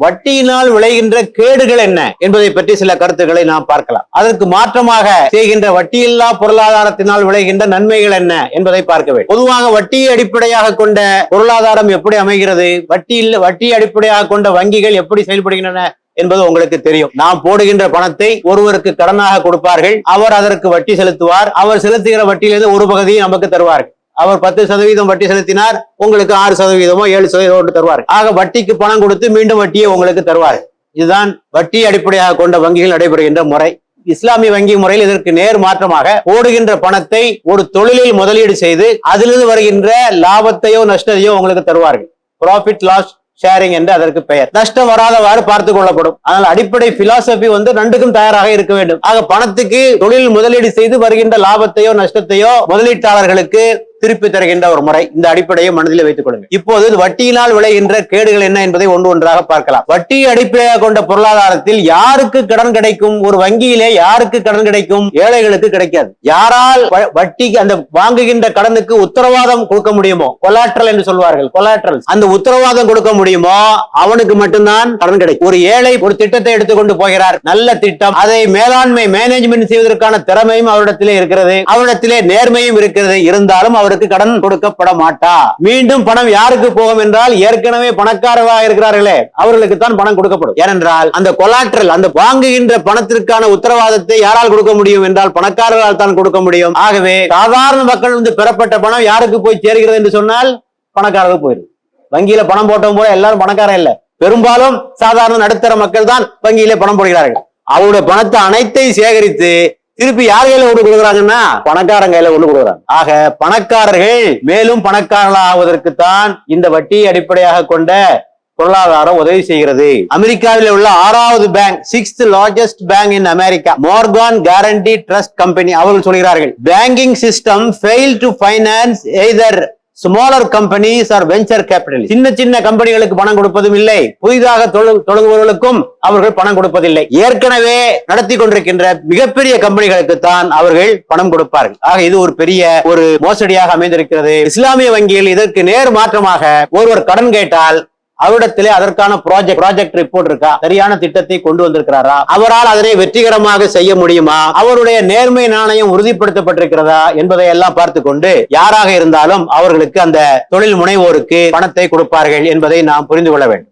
வட்டியினால் விளைகின்ற கேடுகள் என்ன என்பதை பற்றி சில கருத்துக்களை நாம் பார்க்கலாம். அதற்கு மாற்றமாக செய்கின்ற வட்டியில்லா பொருளாதாரத்தினால் விளைகின்ற நன்மைகள் என்ன என்பதை பார்க்க வேண்டும். பொதுவாக வட்டியை அடிப்படையாக கொண்ட பொருளாதாரம் எப்படி அமைகிறது, வட்டியை அடிப்படையாக கொண்ட வங்கிகள் எப்படி செயல்படுகின்றன என்பது உங்களுக்கு தெரியும். நாம் போடுகின்ற பணத்தை ஒருவருக்கு கடனாக கொடுப்பார்கள், அவர் அதற்கு வட்டி செலுத்துவார். அவர் செலுத்துகிற வட்டியிலிருந்து ஒரு பகுதியை நமக்கு தருவார்கள். அவர் 10% வட்டி செலுத்தினார், உங்களுக்கு 6%மோ 7% தருவார். ஆக வட்டிக்கு பணம் கொடுத்து மீண்டும் வட்டியை உங்களுக்கு தருவார். இதுதான் வட்டி அடிப்படையாக கொண்ட வங்கிகள் நடைபெறுகின்ற முறை. இஸ்லாமிய வங்கி முறையில் இதற்கு நேர் மாற்றமாக போடுகின்ற பணத்தை ஒரு தொழிலில் முதலீடு செய்து அதிலிருந்து வருகின்ற லாபத்தையோ நஷ்டத்தையோ உங்களுக்கு தருவார்கள். ப்ராஃபிட் லாஸ் ஷேரிங் என்று அதற்கு பெயர். நஷ்டம் வராதவாறு பார்த்துக் கொள்ளப்படும். ஆனால் அடிப்படை பிலாசபி ரெண்டுக்கும் தயாராக இருக்க வேண்டும். ஆக பணத்துக்கு தொழில் முதலீடு செய்து வருகின்ற லாபத்தையோ நஷ்டத்தையோ முதலீட்டாளர்களுக்கு திருப்பி தருகின்ற ஒரு முறை. இந்த அடிப்படையை மனதில் வைத்துக் கொள்ளுங்கள். இப்போது வட்டியினால் விளைகின்ற கேடுகள் என்ன என்பதை ஒன்றாக பார்க்கலாம். வட்டியை அடிப்படையாக கொண்ட பொருளாதாரத்தில் யாருக்கு கடன் கிடைக்கும்? ஒரு வங்கியிலே யாருக்கு கடன் கிடைக்கும்? ஏழைகளுக்கு கிடைக்காது. யாரால் வட்டி அந்த வாங்குகின்ற கடனுக்கு உத்தரவாதம் கொடுக்க முடியுமோ, கொலாட்ரல் என்று சொல்வார்கள், கொலாட்ரல், அந்த உத்தரவாதம் கொடுக்க முடியுமோ அவனுக்கு மட்டும்தான் கடன் கிடைக்கும். ஒரு ஏழை ஒரு திட்டத்தை எடுத்துக்கொண்டு போகிறார், நல்ல திட்டம், அதை மேலாண்மை மேனேஜ்மெண்ட் செய்வதற்கான திறமையும் அவரிடத்திலே இருக்கிறது, அவரிடத்திலே நேர்மையும் இருக்கிறது. இருந்தாலும் அவருக்கு கடன் கொடுக்கப்பட மாட்டா. மீண்டும் பணம் யாருக்கு போகும் என்றால் ஏற்கனவே பணக்காரர்களாக இருக்கிறார்களே அவர்களுக்கு தான் பணம் கொடுக்கப்படும். ஏனென்றால் அந்த கொலாட்ரல், அந்த வாங்குகின்ற பணத்திற்கான உத்தரவாதத்தை யாரால் கொடுக்க முடியும் என்றால் பணக்காரர்களால் தான் கொடுக்க முடியும். ஆகவே சாதாரண மக்கள் பெறப்பட்ட பணம் யாருக்கு போய் சேர்கிறது என்று சொன்னால் பணக்காரர்கள் போயிருக்கு. வங்கியில பணம் போட்டவங்க போல எல்லாரும் பணக்காரன் இல்ல, பெரும்பாலும் சாதாரண நடுத்தர மக்கள் தான் வங்கியிலே பணம் போடுகிறார்கள். அவருடைய பணத்தை அனைத்தையும் சேகரித்து திருப்பி யார் கையில கொண்டு கொடுக்குறாங்கன்னா பணக்காரங்க கையில கொண்டு கொடுக்குறாங்க. ஆக பணக்காரர்கள் மேலும் பணக்காரர்களாவதற்குத்தான் இந்த வட்டியை அடிப்படையாக கொண்ட பொருளாதாரம் உதவி செய்கிறது. அமெரிக்காவில் உள்ள 6வது bank, 6th largest bank in America, Morgan Guaranty Trust Company, அவர்கள் சொல்கிறார்கள், banking system failed to finance either smaller companies or venture capital. சின்ன சின்ன கம்பெனிகளுக்கு பணம் கொடுப்பதும் இல்லை, புதிதாக தொடங்குபவர்களுக்கும் அவர்கள் பணம் கொடுப்பதில்லை. ஏற்கனவே நடத்தி கொண்டிருக்கின்ற மிகப்பெரிய கம்பெனிகளுக்கு தான் அவர்கள் பணம் கொடுப்பார்கள். ஆக இது ஒரு பெரிய ஒரு மோசடியாக அமைந்திருக்கிறது. இஸ்லாமிய வங்கியில் இதற்கு நேர் மாற்றமாக ஒருவர் கடன் கேட்டால் அவரிடத்திலே அதற்கான ப்ராஜெக்ட் ரிப்போர்ட் இருக்கா, சரியான திட்டத்தை கொண்டு வந்திருக்கிறாரா, அவரால் அதனை வெற்றிகரமாக செய்ய முடியுமா, அவருடைய நேர்மை நாணயம் உறுதிப்படுத்தப்பட்டிருக்கிறதா என்பதை எல்லாம் பார்த்து கொண்டு யாராக இருந்தாலும் அவர்களுக்கு அந்த தொழில் முனைவோருக்கு பணத்தை கொடுப்பார்கள் என்பதை நாம் புரிந்து கொள்ள வேண்டும்.